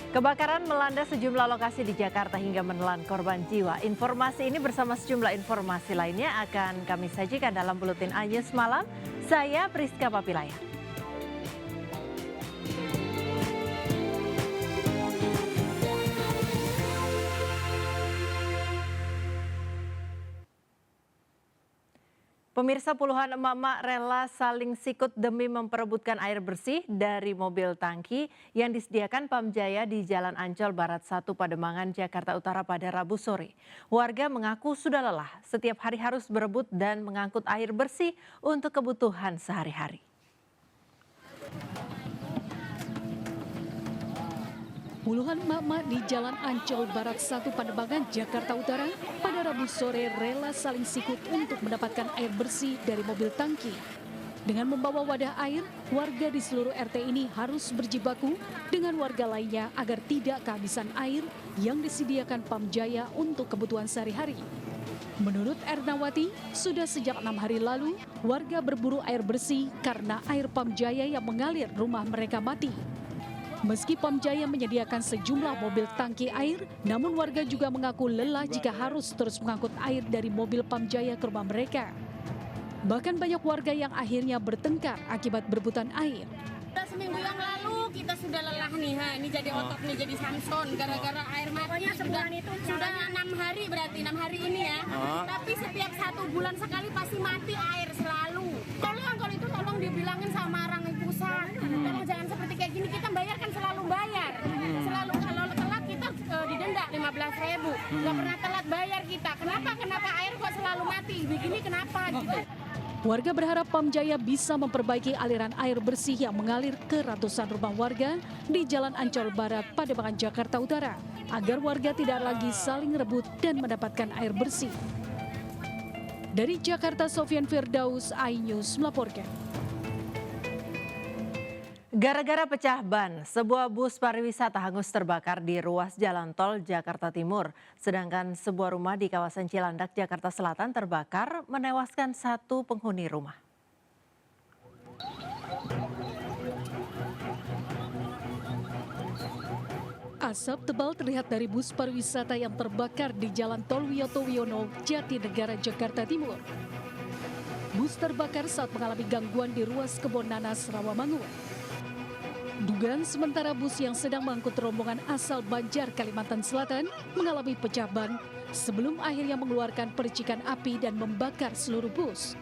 Kebakaran melanda sejumlah lokasi di Jakarta hingga menelan korban jiwa. Informasi ini bersama sejumlah informasi lainnya akan kami sajikan dalam Buletin News Malam. Saya Priska Papilaya. Pemirsa, puluhan emak-emak rela saling sikut demi memperebutkan air bersih dari mobil tangki yang disediakan Pamjaya di Jalan Ancol Barat 1 Pademangan, Jakarta Utara pada Rabu sore. Warga mengaku sudah lelah setiap hari harus berebut dan mengangkut air bersih untuk kebutuhan sehari-hari. Puluhan emak-emak di Jalan Ancol Barat 1 Pademangan, Jakarta Utara pada Rabu sore rela saling sikut untuk mendapatkan air bersih dari mobil tangki. Dengan membawa wadah air, warga di seluruh RT ini harus berjibaku dengan warga lainnya agar tidak kehabisan air yang disediakan Pamjaya untuk kebutuhan sehari-hari. Menurut Ernawati, sudah sejak 6 hari lalu, warga berburu air bersih karena air Pamjaya yang mengalir rumah mereka mati. Meski Pamjaya menyediakan sejumlah mobil tangki air, namun warga juga mengaku lelah jika harus terus mengangkut air dari mobil Pamjaya ke rumah mereka. Bahkan banyak warga yang akhirnya bertengkar akibat berebutan air. Seminggu yang lalu kita sudah lelah nih, ini jadi otot nih, jadi Samson gara-gara air mati. Sudah 6 hari berarti 6 hari ini ya. Tapi setiap 1 bulan sekali pasti mati air selalu. Tolong kalau itu tolong dibilangin sama orang pusat. Tolong jangan seperti kayak gini, kita bayar kan selalu bayar. Selalu kalau telat kita didenda 15.000. Gak pernah telat bayar kita. Kenapa air kok selalu mati? Begini kenapa gitu? Warga berharap Pamjaya bisa memperbaiki aliran air bersih yang mengalir ke ratusan rumah warga di Jalan Ancol Barat, Pademangan, Jakarta Utara, agar warga tidak lagi saling rebut dan mendapatkan air bersih. Dari Jakarta, Sofian Firdaus, iNews melaporkan. Gara-gara pecah ban, sebuah bus pariwisata hangus terbakar di ruas jalan tol Jakarta Timur. Sedangkan sebuah rumah di kawasan Cilandak, Jakarta Selatan terbakar, menewaskan 1 penghuni rumah. Asap tebal terlihat dari bus pariwisata yang terbakar di Jalan Tol Wiyoto Wiono, Jatinegara, Jakarta Timur. Bus terbakar saat mengalami gangguan di ruas Kebon Nanas, Rawamangun. Dugaan sementara bus yang sedang mengangkut rombongan asal Banjar, Kalimantan Selatan mengalami pecah ban sebelum akhirnya mengeluarkan percikan api dan membakar seluruh bus.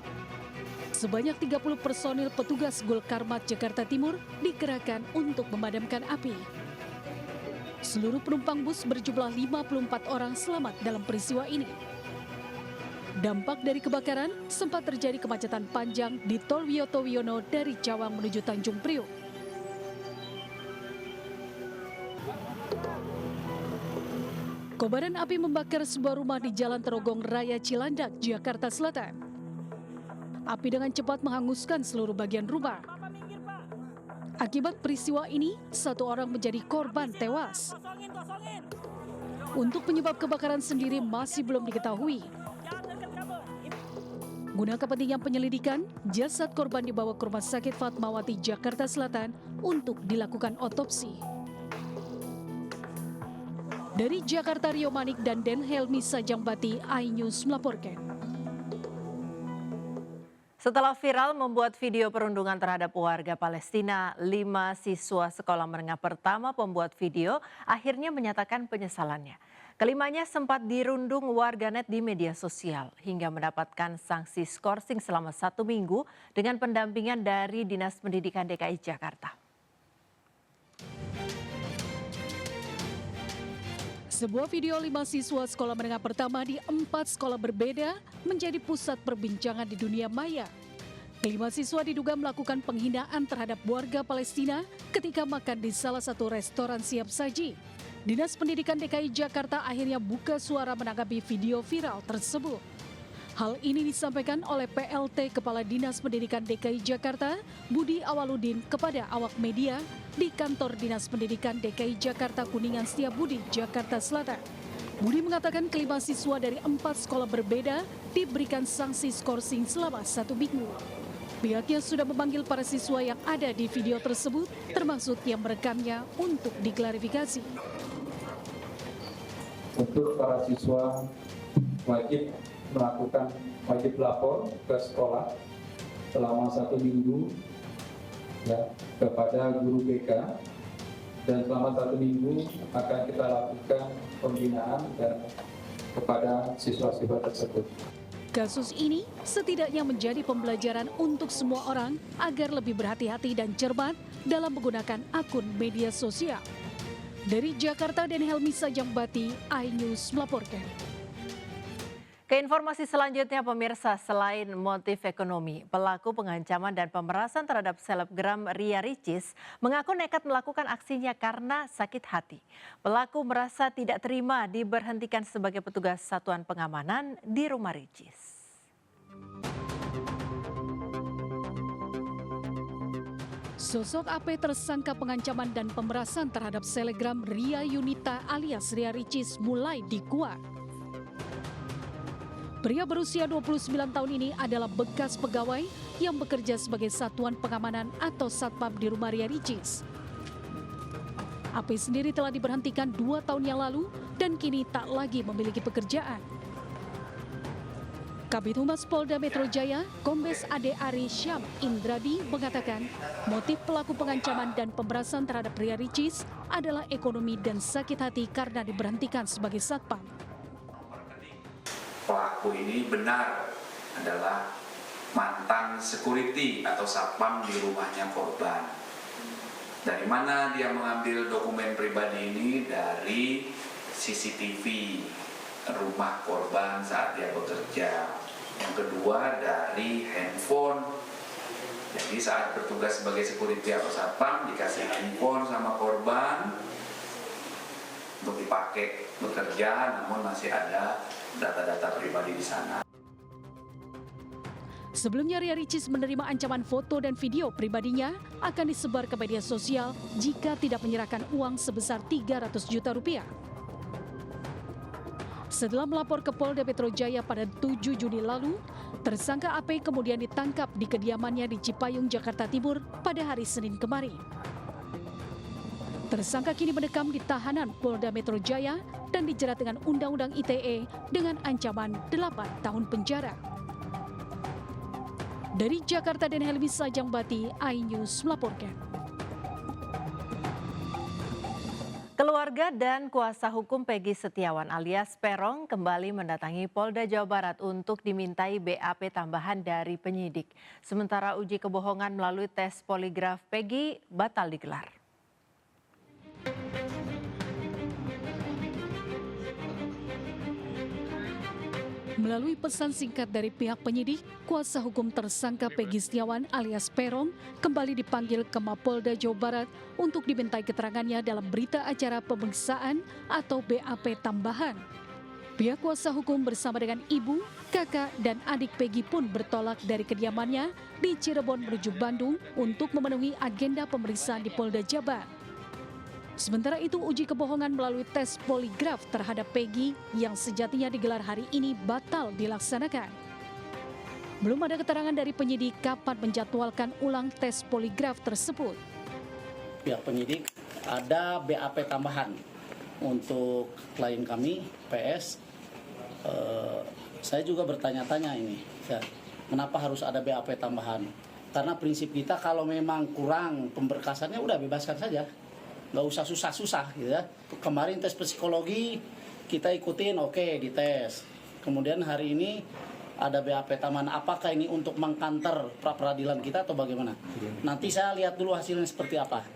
Sebanyak 30 personil petugas Gulkarmat Jakarta Timur dikerahkan untuk memadamkan api. Seluruh penumpang bus berjumlah 54 orang selamat dalam peristiwa ini. Dampak dari kebakaran sempat terjadi kemacetan panjang di Tol Wiyoto Wiono dari Cawang menuju Tanjung Priok. Kobaran api membakar sebuah rumah di Jalan Terogong Raya Cilandak, Jakarta Selatan. Api dengan cepat menghanguskan seluruh bagian rumah. Akibat peristiwa ini, 1 orang menjadi korban tewas. Untuk penyebab kebakaran sendiri masih belum diketahui. Guna kepentingan penyelidikan, jasad korban dibawa ke Rumah Sakit Fatmawati, Jakarta Selatan untuk dilakukan otopsi. Dari Jakarta, Rio Manik dan Den Helmi Sajangbati, iNews melaporkan. Setelah viral membuat video perundungan terhadap warga Palestina, 5 siswa sekolah menengah pertama pembuat video akhirnya menyatakan penyesalannya. Kelimanya sempat dirundung warganet di media sosial hingga mendapatkan sanksi skorsing selama 1 minggu dengan pendampingan dari Dinas Pendidikan DKI Jakarta. Sebuah video 5 siswa sekolah menengah pertama di 4 sekolah berbeda menjadi pusat perbincangan di dunia maya. Kelima siswa diduga melakukan penghinaan terhadap warga Palestina ketika makan di salah satu restoran siap saji. Dinas Pendidikan DKI Jakarta akhirnya buka suara menanggapi video viral tersebut. Hal ini disampaikan oleh PLT Kepala Dinas Pendidikan DKI Jakarta, Budi Awaludin, kepada awak media di Kantor Dinas Pendidikan DKI Jakarta Kuningan Setiabudi, Jakarta Selatan. Budi mengatakan kelima siswa dari 4 sekolah berbeda diberikan sanksi skorsing selama 1 minggu. Pihaknya sudah memanggil para siswa yang ada di video tersebut, termasuk yang merekamnya untuk diklarifikasi. Untuk para siswa wajib lapor ke sekolah selama 1 minggu ya, kepada guru BK, dan selama 1 minggu akan kita lakukan pembinaan dan kepada siswa-siswa tersebut. Kasus ini setidaknya menjadi pembelajaran untuk semua orang agar lebih berhati-hati dan cermat dalam menggunakan akun media sosial. Dari Jakarta, dan Helmi Sajangbati, iNews melaporkan. Ke informasi selanjutnya, pemirsa, selain motif ekonomi, pelaku pengancaman dan pemerasan terhadap selebgram Ria Ricis mengaku nekat melakukan aksinya karena sakit hati. Pelaku merasa tidak terima diberhentikan sebagai petugas satuan pengamanan di rumah Ricis. Sosok AP tersangka pengancaman dan pemerasan terhadap selebgram Ria Yunita alias Ria Ricis mulai dikuak. Pria berusia 29 tahun ini adalah bekas pegawai yang bekerja sebagai satuan pengamanan atau satpam di rumah Ria Ricis. AP sendiri telah diberhentikan 2 tahun yang lalu dan kini tak lagi memiliki pekerjaan. Kabid Humas Polda Metro Jaya, Kombes Ade Ari Syam Indradi mengatakan motif pelaku pengancaman dan pemerasan terhadap Ria Ricis adalah ekonomi dan sakit hati karena diberhentikan sebagai satpam. Pelaku ini benar adalah mantan security atau satpam di rumahnya korban. Dari mana dia mengambil dokumen pribadi ini? Dari CCTV rumah korban saat dia bekerja. Yang kedua dari handphone. Jadi saat bertugas sebagai security atau satpam dikasih handphone sama korban untuk dipakai bekerja, namun masih ada data-data pribadi di sana. Sebelumnya Ria Ricis menerima ancaman foto dan video pribadinya akan disebar ke media sosial jika tidak menyerahkan uang sebesar 300 juta rupiah. Setelah melapor ke Polda Metro Jaya pada 7 Juni lalu, tersangka AP kemudian ditangkap di kediamannya di Cipayung, Jakarta Timur pada hari Senin kemarin. Tersangka kini mendekam di tahanan Polda Metro Jaya dan dijerat dengan Undang-Undang ITE dengan ancaman 8 tahun penjara. Dari Jakarta, dan Helmi Sajangbati, iNews melaporkan. Keluarga dan kuasa hukum Peggy Setiawan alias Peron kembali mendatangi Polda Jawa Barat untuk dimintai BAP tambahan dari penyidik. Sementara uji kebohongan melalui tes poligraf Peggy batal digelar. Melalui pesan singkat dari pihak penyidik, kuasa hukum tersangka Peggy Setiawan alias Peron kembali dipanggil ke Mapolda Jawa Barat untuk dimintai keterangannya dalam berita acara pemeriksaan atau BAP tambahan. Pihak kuasa hukum bersama dengan ibu, kakak, dan adik Peggy pun bertolak dari kediamannya di Cirebon menuju Bandung untuk memenuhi agenda pemeriksaan di Polda Jabar. Sementara itu, uji kebohongan melalui tes poligraf terhadap Peggy yang sejatinya digelar hari ini batal dilaksanakan. Belum ada keterangan dari penyidik kapan menjadwalkan ulang tes poligraf tersebut. Pihak penyidik ada BAP tambahan untuk klien kami, PS. Saya juga bertanya-tanya ini, ya, kenapa harus ada BAP tambahan? Karena prinsip kita kalau memang kurang pemberkasannya udah bebaskan saja. Nggak usah susah-susah gitu ya. Kemarin tes psikologi kita ikutin, oke, dites. Kemudian hari ini ada BAP tambahan. Apakah ini untuk mengkanter pra-peradilan kita atau bagaimana? Nanti saya lihat dulu hasilnya seperti apa.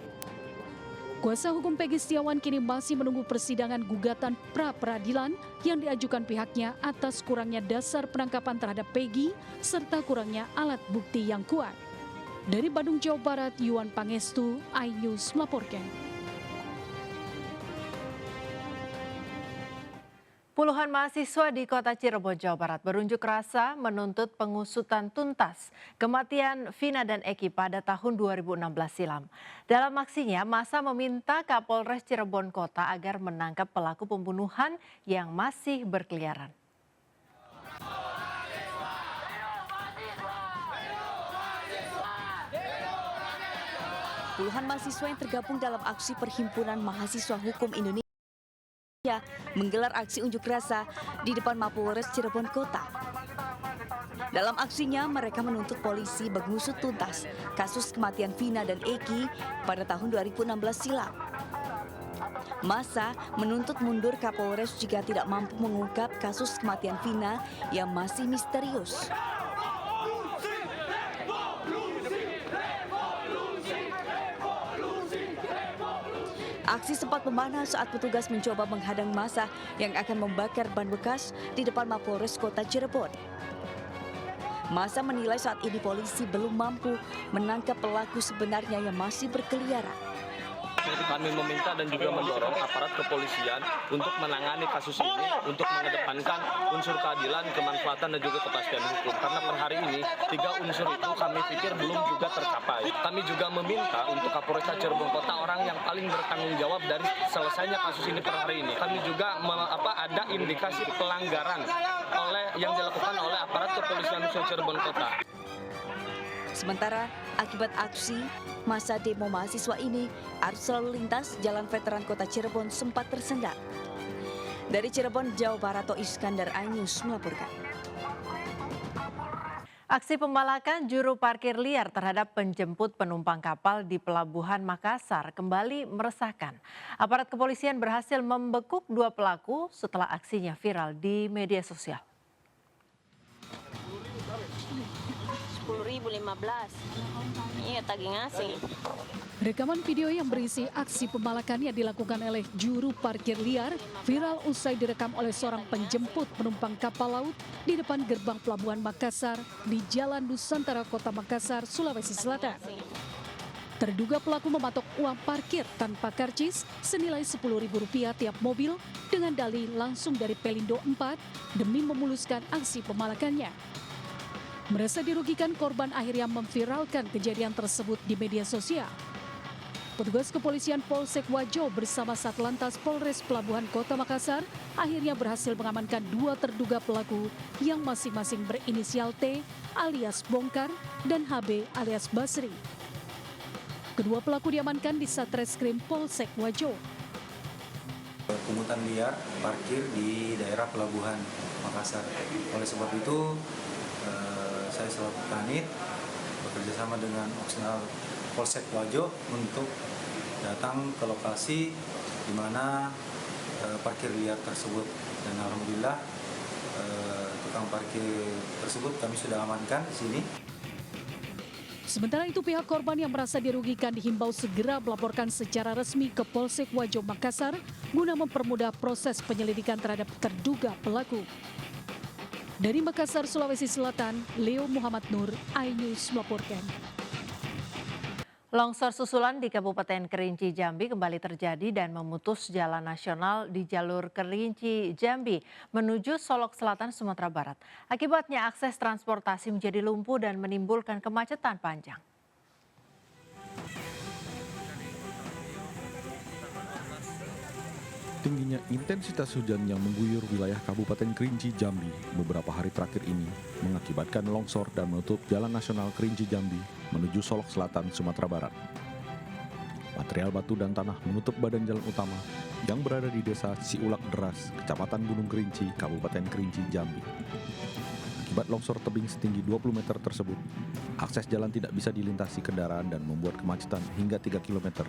Kuasa hukum Peggy Setiawan kini masih menunggu persidangan gugatan pra-peradilan yang diajukan pihaknya atas kurangnya dasar penangkapan terhadap Peggy serta kurangnya alat bukti yang kuat. Dari Bandung, Jawa Barat, Yuan Pangestu, iNews melaporkan. Puluhan mahasiswa di kota Cirebon, Jawa Barat berunjuk rasa menuntut pengusutan tuntas kematian Vina dan Eki pada tahun 2016 silam. Dalam aksinya, massa meminta Kapolres Cirebon Kota agar menangkap pelaku pembunuhan yang masih berkeliaran. Puluhan mahasiswa yang tergabung dalam aksi Perhimpunan Mahasiswa Hukum Indonesia menggelar aksi unjuk rasa di depan Mapolres Cirebon Kota. Dalam aksinya, mereka menuntut polisi mengusut tuntas kasus kematian Vina dan Eki pada tahun 2016 silam. Massa menuntut mundur Kapolres jika tidak mampu mengungkap kasus kematian Vina yang masih misterius. Aksi sempat memanas saat petugas mencoba menghadang massa yang akan membakar ban bekas di depan Mapolres Kota Cirebon. Massa menilai saat ini polisi belum mampu menangkap pelaku sebenarnya yang masih berkeliaran. Kami meminta dan juga mendorong aparat kepolisian untuk menangani kasus ini, untuk mengedepankan unsur keadilan, kemanfaatan dan juga kepastian hukum. Karena per hari ini 3 unsur itu kami pikir belum juga tercapai. Kami juga meminta untuk Kapolres Cirebon Kota, orang yang paling bertanggung jawab dari selesainya kasus ini per hari ini. Kami juga ada indikasi pelanggaran yang dilakukan oleh aparat kepolisian Cirebon Kota. Sementara akibat aksi massa demo mahasiswa ini, arus lalu lintas Jalan Veteran Kota Cirebon sempat tersendat. Dari Cirebon, Jawa Barat, Iskandar Ainus melaporkan. Aksi pembalakan juru parkir liar terhadap penjemput penumpang kapal di Pelabuhan Makassar kembali meresahkan. Aparat kepolisian berhasil membekuk 2 pelaku setelah aksinya viral di media sosial. 10.015. Iya, tagih ngasih. Rekaman video yang berisi aksi pembalakan yang dilakukan oleh juru parkir liar viral usai direkam oleh seorang penjemput penumpang kapal laut di depan gerbang Pelabuhan Makassar di Jalan Nusantara Kota Makassar, Sulawesi Selatan. Terduga pelaku mematok uang parkir tanpa karcis senilai Rp10.000 tiap mobil dengan dalih langsung dari Pelindo 4 demi memuluskan aksi pembalakannya. Merasa dirugikan, korban akhirnya memviralkan kejadian tersebut di media sosial. Petugas kepolisian Polsek Wajo bersama Satlantas Polres Pelabuhan Kota Makassar akhirnya berhasil mengamankan 2 terduga pelaku yang masing-masing berinisial T alias Bongkar dan HB alias Basri. Kedua pelaku diamankan di Satreskrim Polsek Wajo. Pungutan liar parkir di daerah Pelabuhan Makassar. Oleh sebab itu, saya selaku Kanit bekerjasama dengan Opsional Polsek Wajo untuk datang ke lokasi di mana parkir liar tersebut, dan alhamdulillah tukang parkir tersebut kami sudah amankan di sini. Sementara itu, pihak korban yang merasa dirugikan dihimbau segera melaporkan secara resmi ke Polsek Wajo Makassar guna mempermudah proses penyelidikan terhadap terduga pelaku. Dari Makassar, Sulawesi Selatan, Leo Muhammad Nur, iNews melaporkan. Longsor susulan di Kabupaten Kerinci Jambi kembali terjadi dan memutus jalan nasional di jalur Kerinci Jambi menuju Solok Selatan, Sumatera Barat. Akibatnya akses transportasi menjadi lumpuh dan menimbulkan kemacetan panjang. Tingginya intensitas hujan yang mengguyur wilayah Kabupaten Kerinci Jambi beberapa hari terakhir ini mengakibatkan longsor dan menutup Jalan Nasional Kerinci Jambi menuju Solok Selatan, Sumatera Barat. Material batu dan tanah menutup badan jalan utama yang berada di Desa Siulak Deras, Kecamatan Gunung Kerinci, Kabupaten Kerinci Jambi. Akibat longsor tebing setinggi 20 meter tersebut, akses jalan tidak bisa dilintasi kendaraan dan membuat kemacetan hingga 3 km,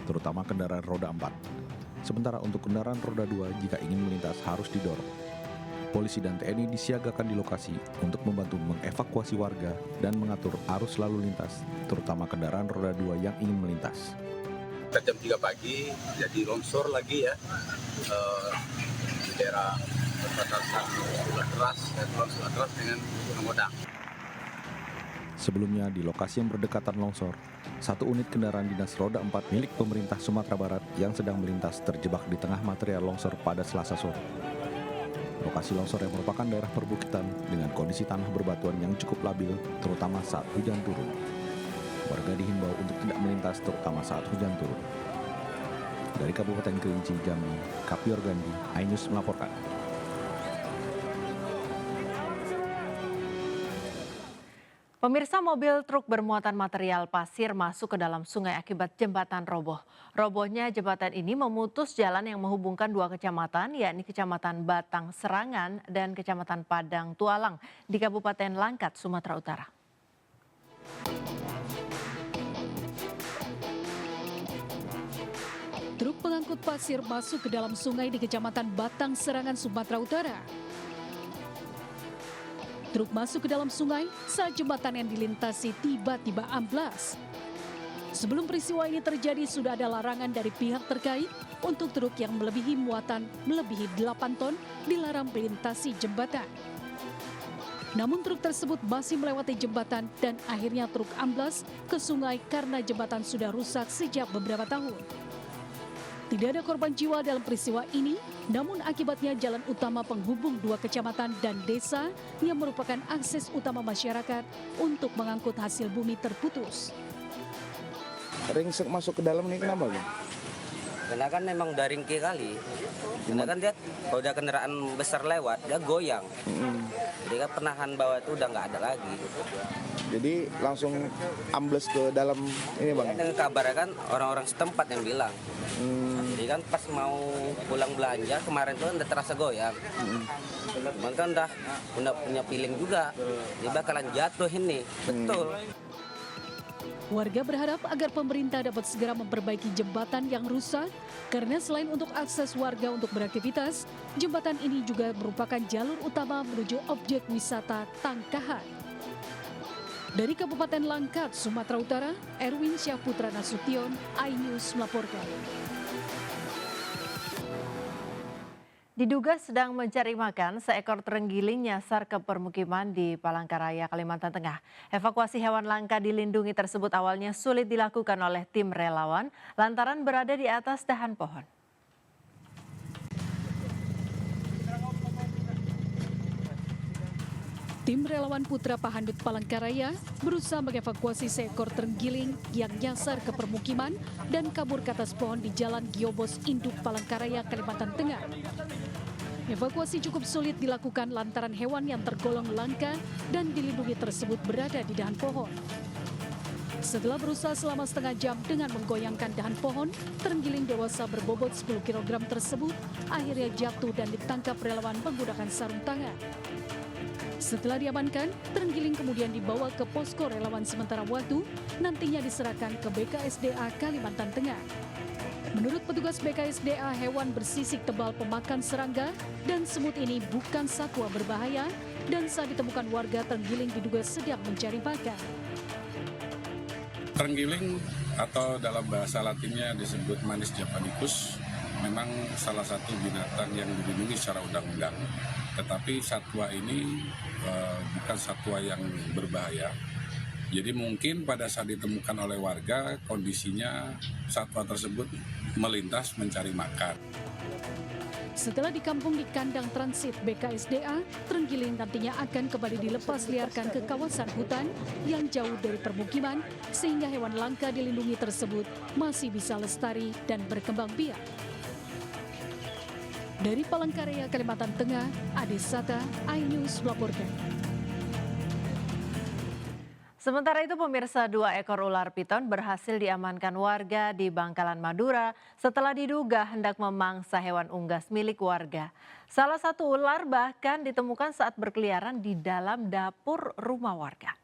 terutama kendaraan roda 4. Sementara untuk kendaraan roda 2 jika ingin melintas harus didorong. Polisi dan TNI disiagakan di lokasi untuk membantu mengevakuasi warga dan mengatur arus lalu lintas, terutama kendaraan roda 2 yang ingin melintas. Jam 3 pagi jadi longsor lagi ya di daerah perbatasan Sulawesi Deras dan Sulawesi Deras dengan Gunung Godang. Sebelumnya di lokasi yang berdekatan longsor, 1 unit kendaraan dinas roda 4 milik pemerintah Sumatera Barat yang sedang melintas terjebak di tengah material longsor pada Selasa sore. Lokasi longsor yang merupakan daerah perbukitan dengan kondisi tanah berbatuan yang cukup labil, terutama saat hujan turun. Warga dihimbau untuk tidak melintas terutama saat hujan turun. Dari Kabupaten Kerinci, Jambi, Kapior Gandhi, iNews melaporkan. Pemirsa, mobil truk bermuatan material pasir masuk ke dalam sungai akibat jembatan roboh. Robohnya jembatan ini memutus jalan yang menghubungkan dua kecamatan, yakni Kecamatan Batang Serangan dan Kecamatan Padang Tualang di Kabupaten Langkat, Sumatera Utara. Truk pengangkut pasir masuk ke dalam sungai di Kecamatan Batang Serangan, Sumatera Utara. Truk masuk ke dalam sungai saat jembatan yang dilintasi tiba-tiba amblas. Sebelum peristiwa ini terjadi sudah ada larangan dari pihak terkait untuk truk yang melebihi muatan melebihi 8 ton dilarang melintasi jembatan. Namun truk tersebut masih melewati jembatan dan akhirnya truk amblas ke sungai karena jembatan sudah rusak sejak beberapa tahun. Tidak ada korban jiwa dalam peristiwa ini, namun akibatnya jalan utama penghubung dua kecamatan dan desa yang merupakan akses utama masyarakat untuk mengangkut hasil bumi terputus. Ringsek masuk ke dalam ini kenapa, Bang? Karena kan memang udah ringkih kali. Karena kan dia kalau udah kendaraan besar lewat, dia goyang. Jadi kan penahan bawah itu udah nggak ada lagi. Jadi langsung ambles ke dalam ini, Bang? Dengan kabarnya kan orang-orang setempat yang bilang. Jadi kan pas mau pulang belanja kemarin tuh udah terasa goyang. Cuman kan udah punya feeling juga. Dia bakalan jatuh ini. Betul. Warga berharap agar pemerintah dapat segera memperbaiki jembatan yang rusak, karena selain untuk akses warga untuk beraktivitas, jembatan ini juga merupakan jalur utama menuju objek wisata Tangkahan. Dari Kabupaten Langkat, Sumatera Utara, Erwin Syahputra Nasution, iNews melaporkan. Diduga sedang mencari makan, seekor terenggiling nyasar ke permukiman di Palangkaraya, Kalimantan Tengah. Evakuasi hewan langka dilindungi tersebut awalnya sulit dilakukan oleh tim relawan lantaran berada di atas dahan pohon. Tim relawan Putra Pahandut Palangkaraya berusaha mengevakuasi seekor terenggiling yang nyasar ke permukiman dan kabur ke atas pohon di Jalan Giobos Induk Palangkaraya, Kalimantan Tengah. Evakuasi cukup sulit dilakukan lantaran hewan yang tergolong langka dan dilindungi tersebut berada di dahan pohon. Setelah berusaha selama setengah jam dengan menggoyangkan dahan pohon, terenggiling dewasa berbobot 10 kg tersebut akhirnya jatuh dan ditangkap relawan menggunakan sarung tangan. Setelah diamankan, terenggiling kemudian dibawa ke posko relawan sementara waktu, nantinya diserahkan ke BKSDA Kalimantan Tengah. Menurut petugas BKSDA, hewan bersisik tebal pemakan serangga dan semut ini bukan satwa berbahaya, dan saat ditemukan warga, terenggiling diduga sedang mencari makan. Terenggiling atau dalam bahasa latinnya disebut Manis japanicus memang salah satu binatang yang dilindungi secara undang-undang. Tetapi satwa ini bukan satwa yang berbahaya. Jadi mungkin pada saat ditemukan oleh warga, kondisinya satwa tersebut melintas mencari makan. Setelah dikampung di kandang transit BKSDA, terenggiling nantinya akan kembali dilepas liarkan ke kawasan hutan yang jauh dari permukiman, sehingga hewan langka dilindungi tersebut masih bisa lestari dan berkembang biak. Dari Palangkaraya, Kalimantan Tengah, Ade Sata, iNews melaporkan. Sementara itu pemirsa, 2 ekor ular piton berhasil diamankan warga di Bangkalan, Madura setelah diduga hendak memangsa hewan unggas milik warga. Salah satu ular bahkan ditemukan saat berkeliaran di dalam dapur rumah warga.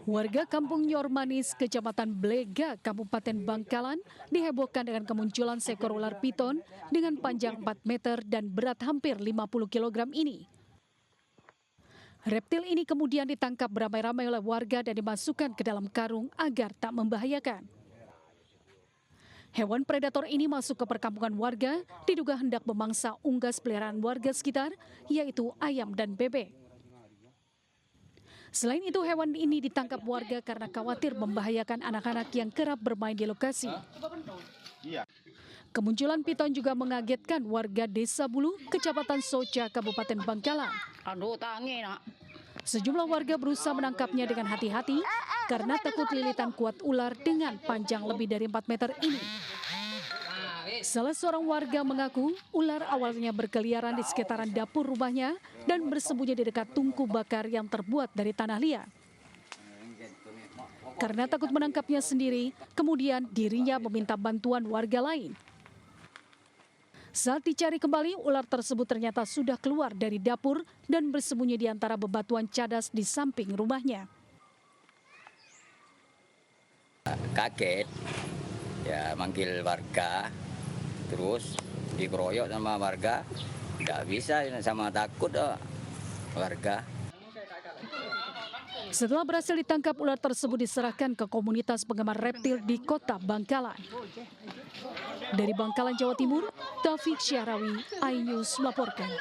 Warga Kampung Nyormanis, Kecamatan Blega, Kabupaten Bangkalan, dihebohkan dengan kemunculan seekor ular piton dengan panjang 4 meter dan berat hampir 50 kg ini. Reptil ini kemudian ditangkap beramai-ramai oleh warga dan dimasukkan ke dalam karung agar tak membahayakan. Hewan predator ini masuk ke perkampungan warga, diduga hendak memangsa unggas peliharaan warga sekitar, yaitu ayam dan bebek. Selain itu, hewan ini ditangkap warga karena khawatir membahayakan anak-anak yang kerap bermain di lokasi. Kemunculan piton juga mengagetkan warga Desa Bulu, Kecamatan Soca, Kabupaten Bangkalan. Aduh, tangi nak. Sejumlah warga berusaha menangkapnya dengan hati-hati karena takut lilitan kuat ular dengan panjang lebih dari 4 meter ini. Salah seorang warga mengaku ular awalnya berkeliaran di sekitaran dapur rumahnya dan bersembunyi di dekat tungku bakar yang terbuat dari tanah liat. Karena takut menangkapnya sendiri, kemudian dirinya meminta bantuan warga lain. Saat dicari kembali, ular tersebut ternyata sudah keluar dari dapur dan bersembunyi di antara bebatuan cadas di samping rumahnya. Kaget, ya manggil warga, terus dikeroyok sama warga, nggak bisa sama takut warga. Setelah berhasil ditangkap, ular tersebut diserahkan ke komunitas penggemar reptil di kota Bangkalan. Dari Bangkalan, Jawa Timur, Taufik Syahrawi, iNews melaporkan.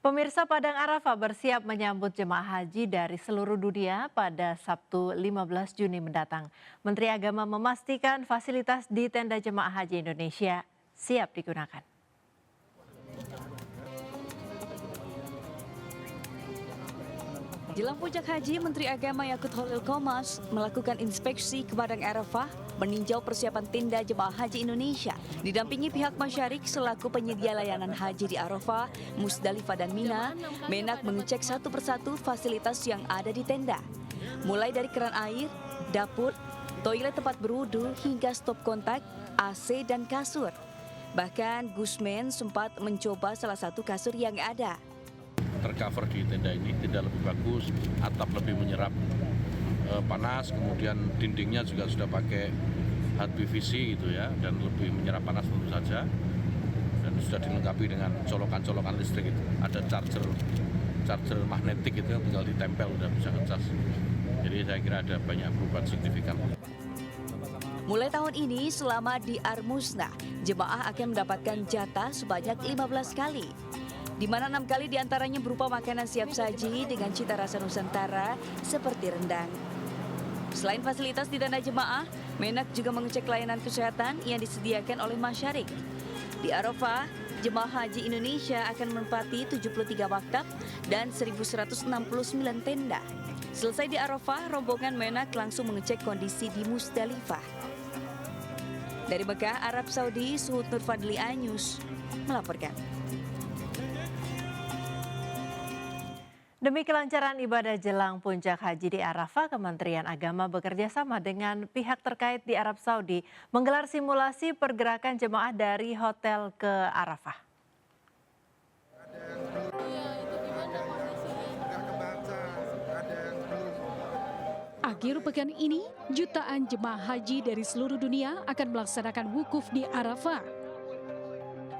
Pemirsa, Padang Arafah bersiap menyambut jemaah haji dari seluruh dunia pada Sabtu 15 Juni mendatang. Menteri Agama memastikan fasilitas di tenda jemaah haji Indonesia siap digunakan. Jelang puncak haji, Menteri Agama Yakut Khalil Qomas melakukan inspeksi ke Padang Arafah, meninjau persiapan tenda jemaah haji Indonesia. Didampingi pihak Masyarik selaku penyedia layanan haji di Arafah, Musdalifah dan Mina, Menak mengecek satu persatu fasilitas yang ada di tenda. Mulai dari keran air, dapur, toilet tempat berwudu hingga stop kontak, AC dan kasur. Bahkan Gusmen sempat mencoba salah satu kasur yang ada. Tercover di tenda ini tidak lebih bagus, atap lebih menyerap panas, kemudian dindingnya juga sudah pakai HAT PVC gitu ya, dan lebih menyerap panas tentu saja, dan sudah dilengkapi dengan colokan-colokan listrik itu, ada charger magnetik itu yang tinggal ditempel udah bisa ngecas. Jadi saya kira ada banyak perubahan signifikan. Mulai tahun ini selama di Armusna, jemaah akan mendapatkan jatah sebanyak 15 kali. Di mana 6 kali diantaranya berupa makanan siap saji dengan cita rasa Nusantara seperti rendang. Selain fasilitas di tenda jemaah, Menak juga mengecek layanan kesehatan yang disediakan oleh Masyarik. Di Arafah, jemaah haji Indonesia akan menempati 73 maktab dan 1.169 tenda. Selesai di Arafah, rombongan Menak langsung mengecek kondisi di Musdalifah. Dari Mekah, Arab Saudi, Suhud Nur Fadli, iNews melaporkan. Demi kelancaran ibadah jelang puncak haji di Arafah, Kementerian Agama bekerja sama dengan pihak terkait di Arab Saudi menggelar simulasi pergerakan jemaah dari hotel ke Arafah. Akhir pekan ini, jutaan jemaah haji dari seluruh dunia akan melaksanakan wukuf di Arafah.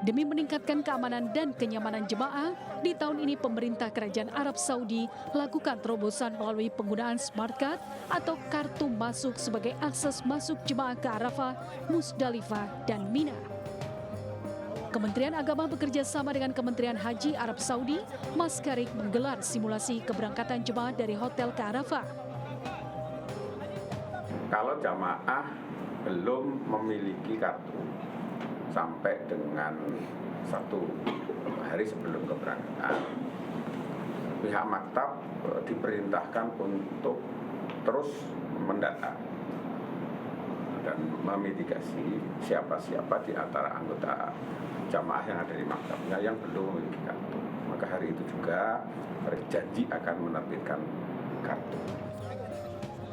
Demi meningkatkan keamanan dan kenyamanan jemaah, di tahun ini pemerintah Kerajaan Arab Saudi lakukan terobosan melalui penggunaan smart card atau kartu masuk sebagai akses masuk jemaah ke Arafah, Musdalifah, dan Mina. Kementerian Agama bekerja sama dengan Kementerian Haji Arab Saudi, Masyarik menggelar simulasi keberangkatan jemaah dari hotel ke Arafah. Kalau jamaah belum memiliki kartu sampai dengan 1 hari sebelum keberangkatan, pihak maktab diperintahkan untuk terus mendata dan memitigasi siapa-siapa di antara anggota jamaah yang ada di maktabnya yang belum memiliki kartu. Maka hari itu juga berjanji akan menerbitkan kartu.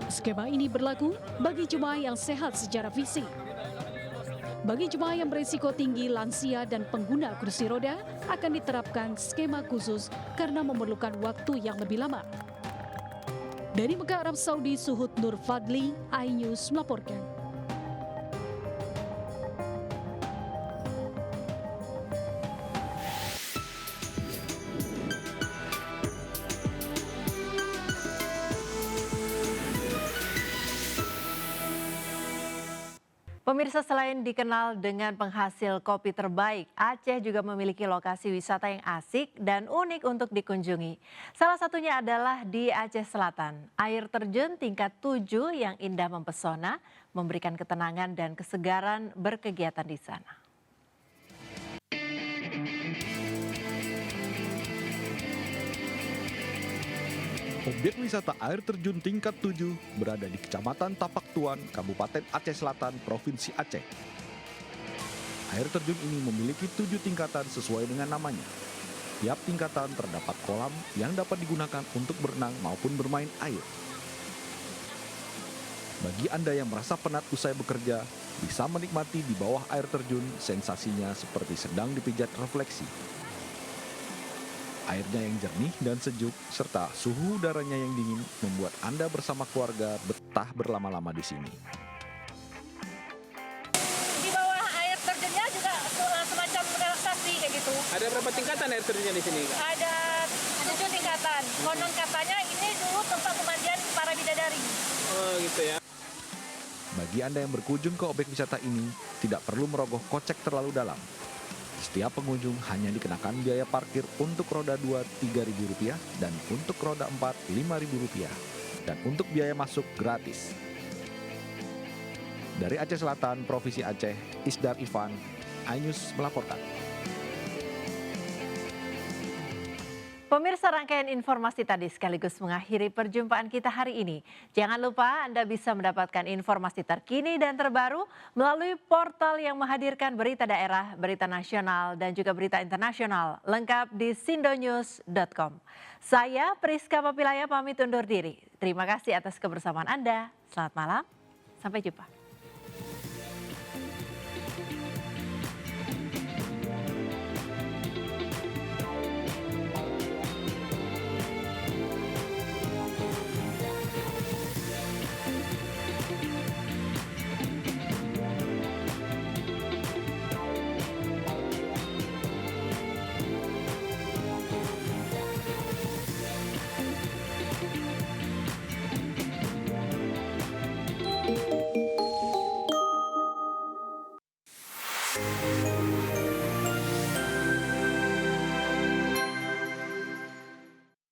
Skema ini berlaku bagi jemaah yang sehat secara fisik. Bagi jemaah yang berisiko tinggi, lansia, dan pengguna kursi roda akan diterapkan skema khusus karena memerlukan waktu yang lebih lama. Dari Mekah, Arab Saudi, Suhud Nur Fadli, iNews melaporkan. Pemirsa, selain dikenal dengan penghasil kopi terbaik, Aceh juga memiliki lokasi wisata yang asik dan unik untuk dikunjungi. Salah satunya adalah di Aceh Selatan. Air terjun tingkat 7 yang indah mempesona, memberikan ketenangan dan kesegaran berkegiatan di sana. Objek wisata air terjun tingkat 7 berada di Kecamatan Tapak Tuan, Kabupaten Aceh Selatan, Provinsi Aceh. Air terjun ini memiliki 7 tingkatan sesuai dengan namanya. Tiap tingkatan terdapat kolam yang dapat digunakan untuk berenang maupun bermain air. Bagi Anda yang merasa penat usai bekerja, bisa menikmati di bawah air terjun, sensasinya seperti sedang dipijat refleksi. Airnya yang jernih dan sejuk, serta suhu udaranya yang dingin membuat Anda bersama keluarga betah berlama-lama di sini. Di bawah air terjunnya juga semacam relaksasi kayak gitu. Ada berapa tingkatan air terjunnya di sini? Ada 7 tingkatan. Konon katanya ini dulu tempat pemandian para bidadari. Oh gitu ya. Bagi Anda yang berkunjung ke objek wisata ini, tidak perlu merogoh kocek terlalu dalam. Setiap pengunjung hanya dikenakan biaya parkir untuk roda 2 Rp3.000 dan untuk roda 4 Rp5.000 dan untuk biaya masuk gratis. Dari Aceh Selatan, Provinsi Aceh, Isdar Ivan, iNews melaporkan. Pemirsa, rangkaian informasi tadi sekaligus mengakhiri perjumpaan kita hari ini. Jangan lupa Anda bisa mendapatkan informasi terkini dan terbaru melalui portal yang menghadirkan berita daerah, berita nasional, dan juga berita internasional lengkap di sindonews.com. Saya Priska Papilaya pamit undur diri. Terima kasih atas kebersamaan Anda. Selamat malam, sampai jumpa.